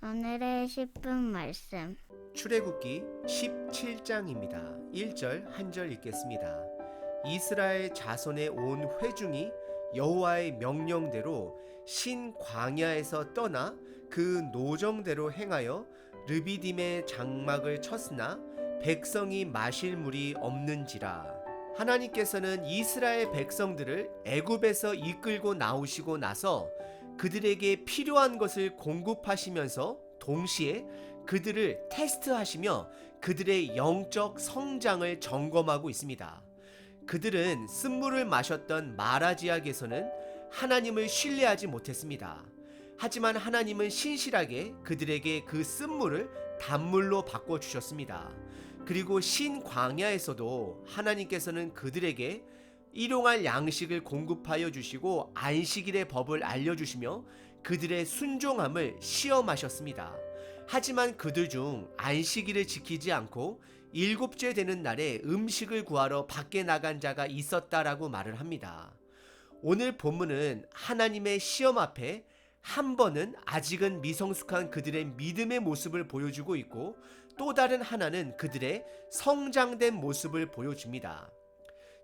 오늘의 10분 말씀. 출애굽기 17장입니다. 1절 한 절 읽겠습니다. 이스라엘 자손의 온 회중이 여호와의 명령대로 신 광야에서 떠나 그 노정대로 행하여 르비딤의 장막을 쳤으나 백성이 마실 물이 없는지라. 하나님께서는 이스라엘 백성들을 애굽에서 이끌고 나오시고 나서 그들에게 필요한 것을 공급하시면서 동시에 그들을 테스트하시며 그들의 영적 성장을 점검하고 있습니다. 그들은 쓴물을 마셨던 마라 지역에서는 하나님을 신뢰하지 못했습니다. 하지만 하나님은 신실하게 그들에게 그 쓴물을 단물로 바꿔주셨습니다. 그리고 신광야에서도 하나님께서는 그들에게 일용할 양식을 공급하여 주시고 안식일의 법을 알려주시며 그들의 순종함을 시험하셨습니다. 하지만 그들 중 안식일을 지키지 않고 일곱째 되는 날에 음식을 구하러 밖에 나간 자가 있었다라고 말을 합니다. 오늘 본문은 하나님의 시험 앞에 한 번은 아직은 미성숙한 그들의 믿음의 모습을 보여주고 있고 또 다른 하나는 그들의 성장된 모습을 보여줍니다.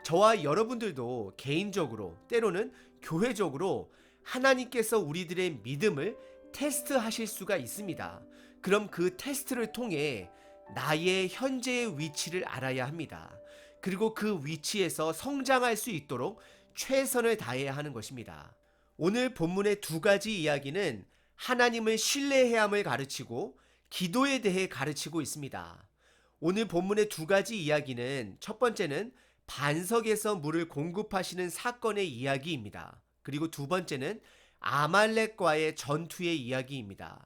저와 여러분들도 개인적으로 때로는 교회적으로 하나님께서 우리들의 믿음을 테스트하실 수가 있습니다. 그럼 그 테스트를 통해 나의 현재의 위치를 알아야 합니다. 그리고 그 위치에서 성장할 수 있도록 최선을 다해야 하는 것입니다. 오늘 본문의 두 가지 이야기는 하나님을 신뢰해야 함을 가르치고 기도에 대해 가르치고 있습니다. 오늘 본문의 두 가지 이야기는 첫 번째는 반석에서 물을 공급하시는 사건의 이야기입니다. 그리고 두 번째는 아말렉과의 전투의 이야기입니다.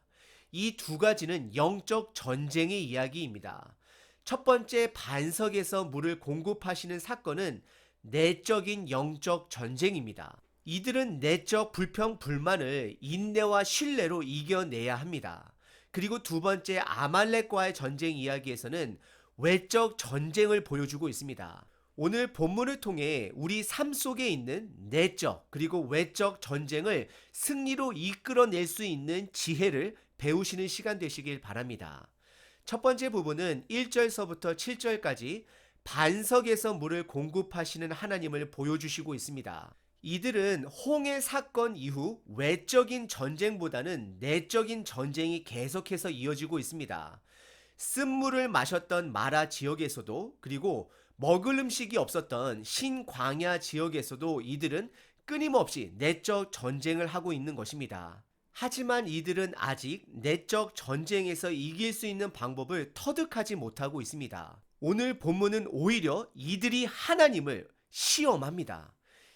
이 두 가지는 영적 전쟁의 이야기입니다. 첫 번째 반석에서 물을 공급하시는 사건은 내적인 영적 전쟁입니다. 이들은 내적 불평, 불만을 인내와 신뢰로 이겨내야 합니다. 그리고 두 번째 아말렉과의 전쟁 이야기에서는 외적 전쟁을 보여주고 있습니다. 오늘 본문을 통해 우리 삶 속에 있는 내적 그리고 외적 전쟁을 승리로 이끌어낼 수 있는 지혜를 배우시는 시간 되시길 바랍니다. 첫 번째 부분은 1절서부터 7절까지 반석에서 물을 공급하시는 하나님을 보여주시고 있습니다. 이들은 홍해 사건 이후 외적인 전쟁보다는 내적인 전쟁이 계속해서 이어지고 있습니다. 쓴물을 마셨던 마라 지역에서도 그리고 먹을 음식이 없었던 신광야 지역에서도 이들은 끊임없이 내적 전쟁을 하고 있는 것입니다. 하지만 이들은 아직 내적 전쟁에서 이길 수 있는 방법을 터득하지 못하고 있습니다. 오늘 본문은 오히려 이들이 하나님을 시험합니다.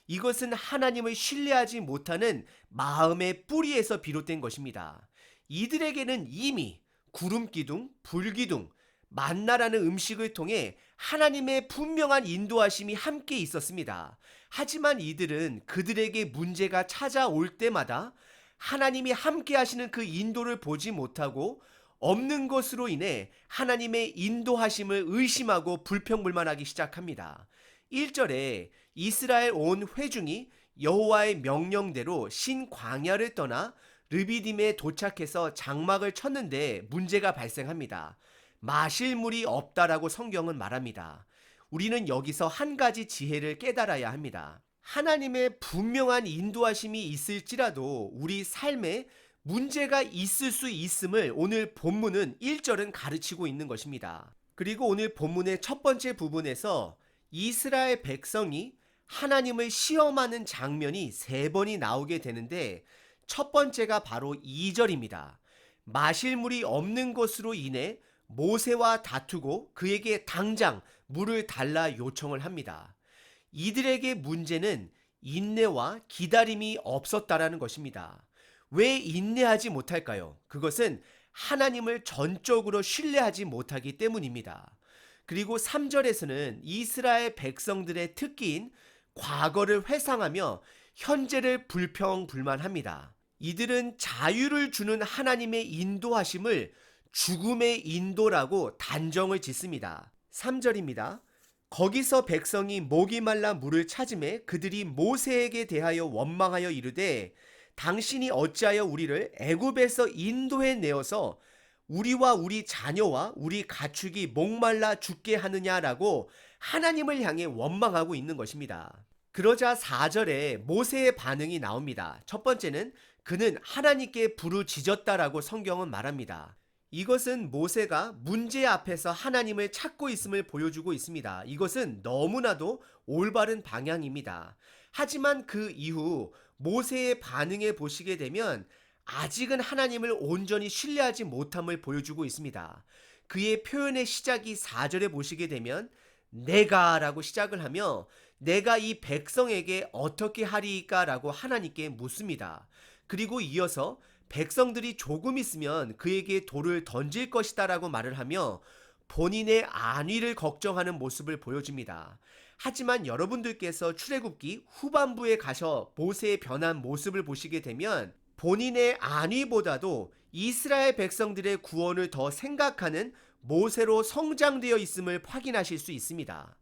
이것은 하나님을 신뢰하지 못하는 마음의 뿌리에서 비롯된 것입니다. 이들에게는 이미 구름기둥, 불기둥, 만나라는 음식을 통해 하나님의 분명한 인도하심이 함께 있었습니다. 하지만 이들은 그들에게 문제가 찾아올 때마다 하나님이 함께 하시는 그 인도를 보지 못하고 없는 것으로 인해 하나님의 인도하심을 의심하고 불평불만하기 시작합니다. 1절에 이스라엘 온 회중이 여호와의 명령대로 신광야를 떠나 르비딤에 도착해서 장막을 쳤는데 문제가 발생합니다. 마실 물이 없다라고 성경은 말합니다. 우리는 여기서 한 가지 지혜를 깨달아야 합니다. 하나님의 분명한 인도하심이 있을지라도 우리 삶에 문제가 있을 수 있음을 오늘 본문은 1절은 가르치고 있는 것입니다. 그리고 오늘 본문의 첫 번째 부분에서 이스라엘 백성이 하나님을 시험하는 장면이 세 번이 나오게 되는데 첫 번째가 바로 2절입니다. 마실 물이 없는 것으로 인해 모세와 다투고 그에게 당장 물을 달라 요청을 합니다. 이들에게 문제는 인내와 기다림이 없었다라는 것입니다. 왜 인내하지 못할까요? 그것은 하나님을 전적으로 신뢰하지 못하기 때문입니다. 그리고 3절에서는 이스라엘 백성들의 특기인 과거를 회상하며 현재를 불평불만합니다. 이들은 자유를 주는 하나님의 인도하심을 죽음의 인도라고 단정을 짓습니다. 3절입니다. 거기서 백성이 목이 말라 물을 찾음에 그들이 모세에게 대하여 원망하여 이르되 당신이 어찌하여 우리를 애굽에서 인도해 내어서 우리와 우리 자녀와 우리 가축이 목말라 죽게 하느냐라고 하나님을 향해 원망하고 있는 것입니다. 그러자 4절에 모세의 반응이 나옵니다. 첫 번째는 그는 하나님께 부르짖었다라고 성경은 말합니다. 이것은 모세가 문제 앞에서 하나님을 찾고 있음을 보여주고 있습니다. 이것은 너무나도 올바른 방향입니다. 하지만 그 이후 모세의 반응에 보시게 되면 아직은 하나님을 온전히 신뢰하지 못함을 보여주고 있습니다. 그의 표현의 시작이 4절에 보시게 되면 내가 라고 시작을 하며 내가 이 백성에게 어떻게 하리이까 라고 하나님께 묻습니다. 그리고 이어서 백성들이 조금 있으면 그에게 돌을 던질 것이다 라고 말을 하며 본인의 안위를 걱정하는 모습을 보여줍니다. 하지만 여러분들께서 출애굽기 후반부에 가서 모세의 변한 모습을 보시게 되면 본인의 안위보다도 이스라엘 백성들의 구원을 더 생각하는 모세로 성장되어 있음을 확인하실 수 있습니다.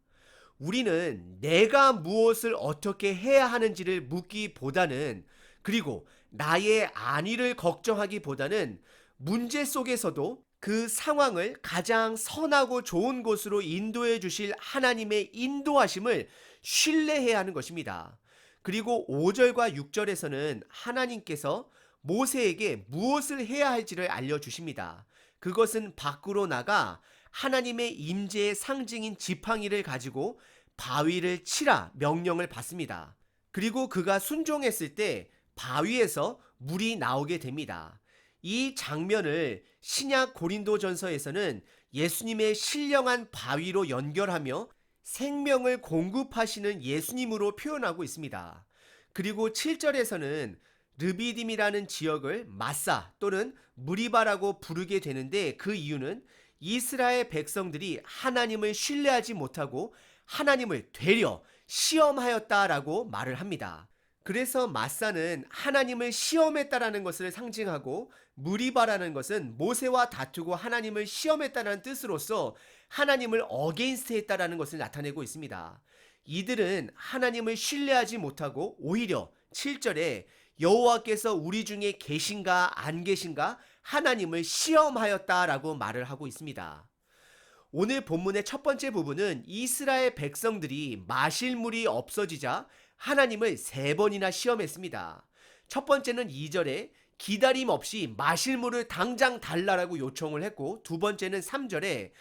우리는 내가 무엇을 어떻게 해야 하는지를 묻기보다는, 그리고 나의 안위를 걱정하기보다는 문제 속에서도 그 상황을 가장 선하고 좋은 곳으로 인도해 주실 하나님의 인도하심을 신뢰해야 하는 것입니다. 그리고 5절과 6절에서는 하나님께서 모세에게 무엇을 해야 할지를 알려주십니다. 그것은 밖으로 나가 하나님의 임재의 상징인 지팡이를 가지고 바위를 치라 명령을 받습니다. 그리고 그가 순종했을 때 바위에서 물이 나오게 됩니다. 이 장면을 신약 고린도전서에서는 예수님의 신령한 바위로 연결하며 생명을 공급하시는 예수님으로 표현하고 있습니다. 그리고 7절에서는 르비딤이라는 지역을 마사 또는 무리바라고 부르게 되는데 그 이유는 이스라엘 백성들이 하나님을 신뢰하지 못하고 하나님을 되려 시험하였다라고 말을 합니다. 그래서 마사는 하나님을 시험했다라는 것을 상징하고 무리바라는 것은 모세와 다투고 하나님을 시험했다는 뜻으로서 하나님을 어게인스트 했다라는 것을 나타내고 있습니다. 이들은 하나님을 신뢰하지 못하고 오히려 7절에 여호와께서 우리 중에 계신가 안 계신가 하나님을 시험하였다라고 말을 하고 있습니다. 오늘 본문의 첫 번째 부분은 이스라엘 백성들이 마실 물이 없어지자 하나님을 3번이나 시험했습니다. 첫 번째는 2절에 기다림 없이 마실 물을 당장 달라라고 요청을 했고, 두 번째는 3절에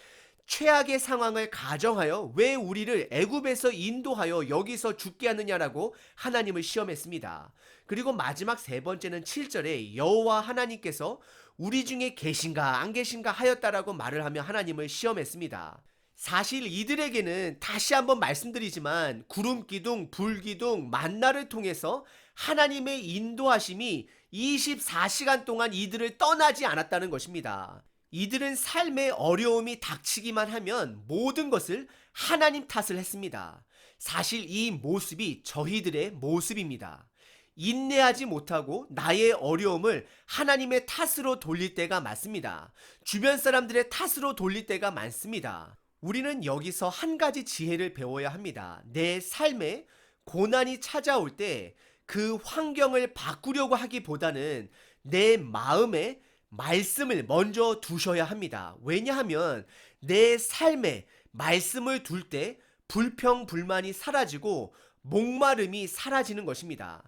최악의 상황을 가정하여 왜 우리를 애굽에서 인도하여 여기서 죽게 하느냐라고 하나님을 시험했습니다. 그리고 마지막 3번째는 7절에 여호와 하나님께서 우리 중에 계신가 안 계신가 하였다라고 말을 하며 하나님을 시험했습니다. 사실 이들에게는 다시 한번 말씀드리지만 구름 기둥, 불 기둥, 만나를 통해서 하나님의 인도하심이 24시간 동안 이들을 떠나지 않았다는 것입니다. 이들은 삶의 어려움이 닥치기만 하면 모든 것을 하나님 탓을 했습니다. 사실 이 모습이 저희들의 모습입니다. 인내하지 못하고 나의 어려움을 하나님의 탓으로 돌릴 때가 많습니다. 주변 사람들의 탓으로 돌릴 때가 많습니다. 우리는 여기서 한 가지 지혜를 배워야 합니다. 내 삶에 고난이 찾아올 때 그 환경을 바꾸려고 하기보다는 내 마음에 말씀을 먼저 두셔야 합니다. 왜냐하면 내 삶에 말씀을 둘 때 불평불만이 사라지고 목마름이 사라지는 것입니다.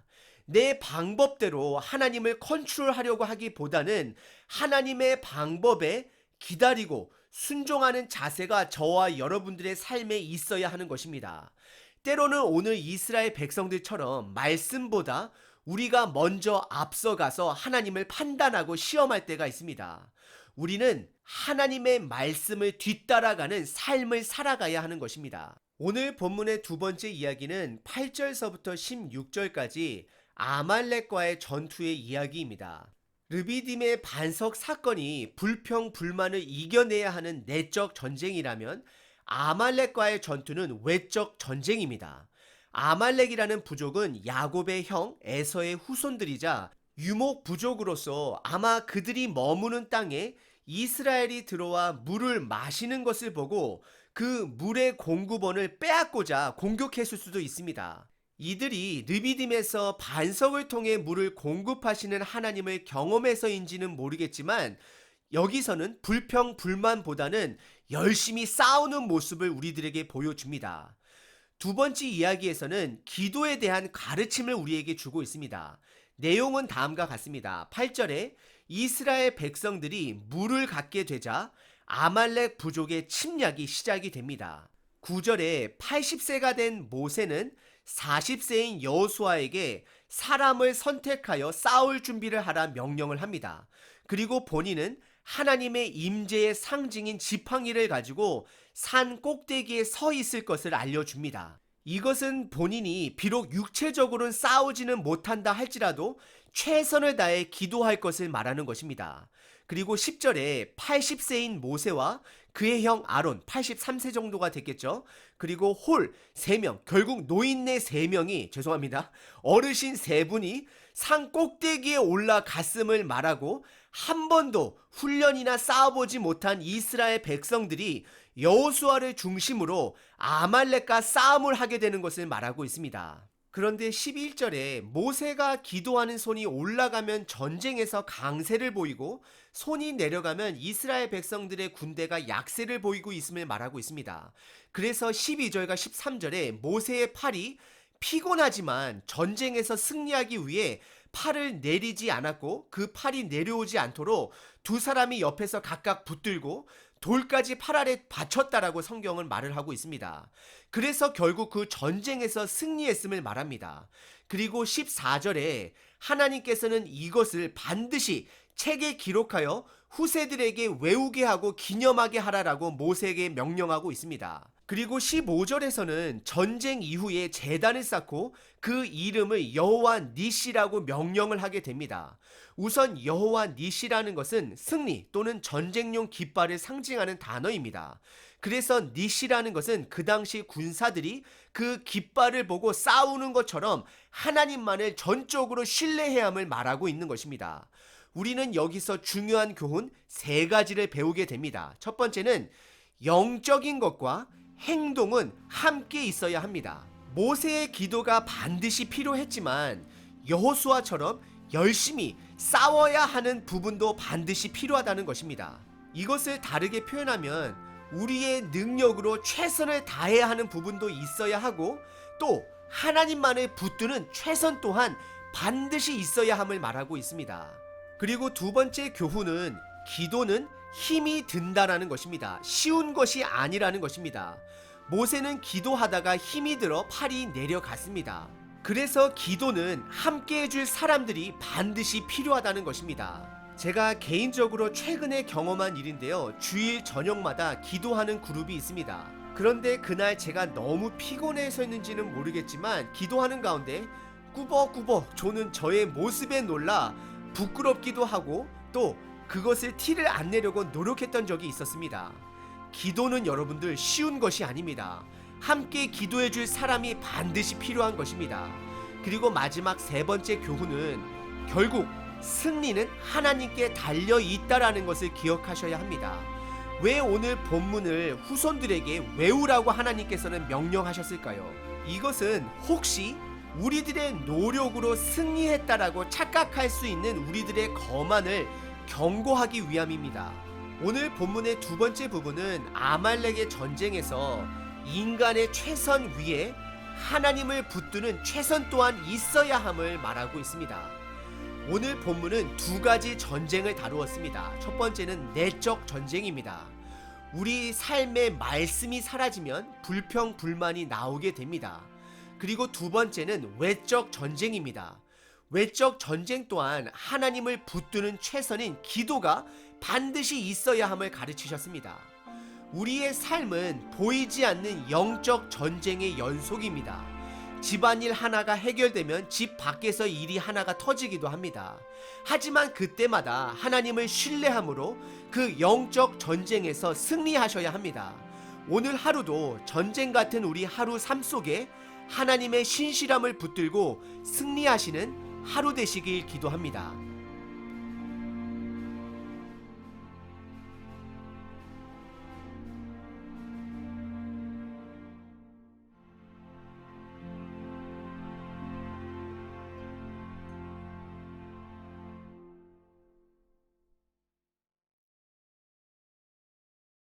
내 방법대로 하나님을 컨트롤하려고 하기보다는 하나님의 방법에 기다리고 순종하는 자세가 저와 여러분들의 삶에 있어야 하는 것입니다. 때로는 오늘 이스라엘 백성들처럼 말씀보다 우리가 먼저 앞서가서 하나님을 판단하고 시험할 때가 있습니다. 우리는 하나님의 말씀을 뒤따라가는 삶을 살아가야 하는 것입니다. 오늘 본문의 두 번째 이야기는 8절서부터 16절까지 아말렉과의 전투의 이야기입니다. 르비딤의 반석 사건이 불평 불만을 이겨내야 하는 내적 전쟁이라면 아말렉과의 전투는 외적 전쟁입니다. 아말렉이라는 부족은 야곱의 형 에서의 후손들이자 유목 부족으로서 아마 그들이 머무는 땅에 이스라엘이 들어와 물을 마시는 것을 보고 그 물의 공급원을 빼앗고자 공격했을 수도 있습니다. 이들이 르비딤에서 반석을 통해 물을 공급하시는 하나님을 경험해서인지는 모르겠지만 여기서는 불평 불만보다는 열심히 싸우는 모습을 우리들에게 보여줍니다. 두 번째 이야기에서는 기도에 대한 가르침을 우리에게 주고 있습니다. 내용은 다음과 같습니다. 8절에 이스라엘 백성들이 물을 갖게 되자 아말렉 부족의 침략이 시작이 됩니다. 9절에 80세가 된 모세는 40세인 여호수아에게 사람을 선택하여 싸울 준비를 하라 명령을 합니다. 그리고 본인은 하나님의 임재의 상징인 지팡이를 가지고 산 꼭대기에 서 있을 것을 알려줍니다. 이것은 본인이 비록 육체적으로는 싸우지는 못한다 할지라도 최선을 다해 기도할 것을 말하는 것입니다. 그리고 10절에 80세인 모세와 그의 형 아론 83세 정도가 됐겠죠. 그리고 홀 3명, 결국 노인네 3명이 어르신 3분이 산 꼭대기에 올라갔음을 말하고 한 번도 훈련이나 싸워보지 못한 이스라엘 백성들이 여호수아를 중심으로 아말렉과 싸움을 하게 되는 것을 말하고 있습니다. 그런데 11절에 모세가 기도하는 손이 올라가면 전쟁에서 강세를 보이고 손이 내려가면 이스라엘 백성들의 군대가 약세를 보이고 있음을 말하고 있습니다. 그래서 12절과 13절에 모세의 팔이 피곤하지만 전쟁에서 승리하기 위해 팔을 내리지 않았고 그 팔이 내려오지 않도록 두 사람이 옆에서 각각 붙들고 돌까지 팔 아래 받쳤다라고 성경은 말을 하고 있습니다. 그래서 결국 그 전쟁에서 승리했음을 말합니다. 그리고 14절에 하나님께서는 이것을 반드시 책에 기록하여 후세들에게 외우게 하고 기념하게 하라라고 모세에게 명령하고 있습니다. 그리고 15절에서는 전쟁 이후에 제단을 쌓고 그 이름을 여호와 니시라고 명령을 하게 됩니다. 우선 여호와 니시라는 것은 승리 또는 전쟁용 깃발을 상징하는 단어입니다. 그래서 니시라는 것은 그 당시 군사들이 그 깃발을 보고 싸우는 것처럼 하나님만을 전적으로 신뢰해야 함을 말하고 있는 것입니다. 우리는 여기서 중요한 교훈 3가지를 배우게 됩니다. 첫 번째는 영적인 것과 행동은 함께 있어야 합니다. 모세의 기도가 반드시 필요했지만 여호수아처럼 열심히 싸워야 하는 부분도 반드시 필요하다는 것입니다. 이것을 다르게 표현하면 우리의 능력으로 최선을 다해야 하는 부분도 있어야 하고 또 하나님만을 붙드는 최선 또한 반드시 있어야 함을 말하고 있습니다. 그리고 두 번째 교훈은 기도는 힘이 든다라는 것입니다. 쉬운 것이 아니라는 것입니다. 모세는 기도하다가 힘이 들어 팔이 내려갔습니다. 그래서 기도는 함께 해줄 사람들이 반드시 필요하다는 것입니다. 제가 개인적으로 최근에 경험한 일인데요. 주일 저녁마다 기도하는 그룹이 있습니다. 그런데 그날 제가 너무 피곤해서였는지는 모르겠지만 기도하는 가운데 꾸벅꾸벅 조는 저의 모습에 놀라 부끄럽기도 하고 또 그것을 티를 안 내려고 노력했던 적이 있었습니다. 기도는 여러분들 쉬운 것이 아닙니다. 함께 기도해 줄 사람이 반드시 필요한 것입니다. 그리고 마지막 3번째 교훈은 결국 승리는 하나님께 달려 있다라는 것을 기억하셔야 합니다. 왜 오늘 본문을 후손들에게 외우라고 하나님께서는 명령하셨을까요? 이것은 혹시 우리들의 노력으로 승리했다라고 착각할 수 있는 우리들의 거만을 경고하기 위함입니다. 오늘 본문의 2번째 부분은 아말렉의 전쟁에서 인간의 최선 위에 하나님을 붙드는 최선 또한 있어야 함을 말하고 있습니다. 오늘 본문은 2가지 전쟁을 다루었습니다. 첫 번째는 내적 전쟁입니다. 우리 삶의 말씀이 사라지면 불평, 불만이 나오게 됩니다. 그리고 2번째는 외적 전쟁입니다. 외적 전쟁 또한 하나님을 붙드는 최선인 기도가 반드시 있어야 함을 가르치셨습니다. 우리의 삶은 보이지 않는 영적 전쟁의 연속입니다. 집안일 하나가 해결되면 집 밖에서 일이 하나가 터지기도 합니다. 하지만 그때마다 하나님을 신뢰함으로 그 영적 전쟁에서 승리하셔야 합니다. 오늘 하루도 전쟁 같은 우리 하루 삶 속에 하나님의 신실함을 붙들고 승리하시는 하루 되시길 기도합니다.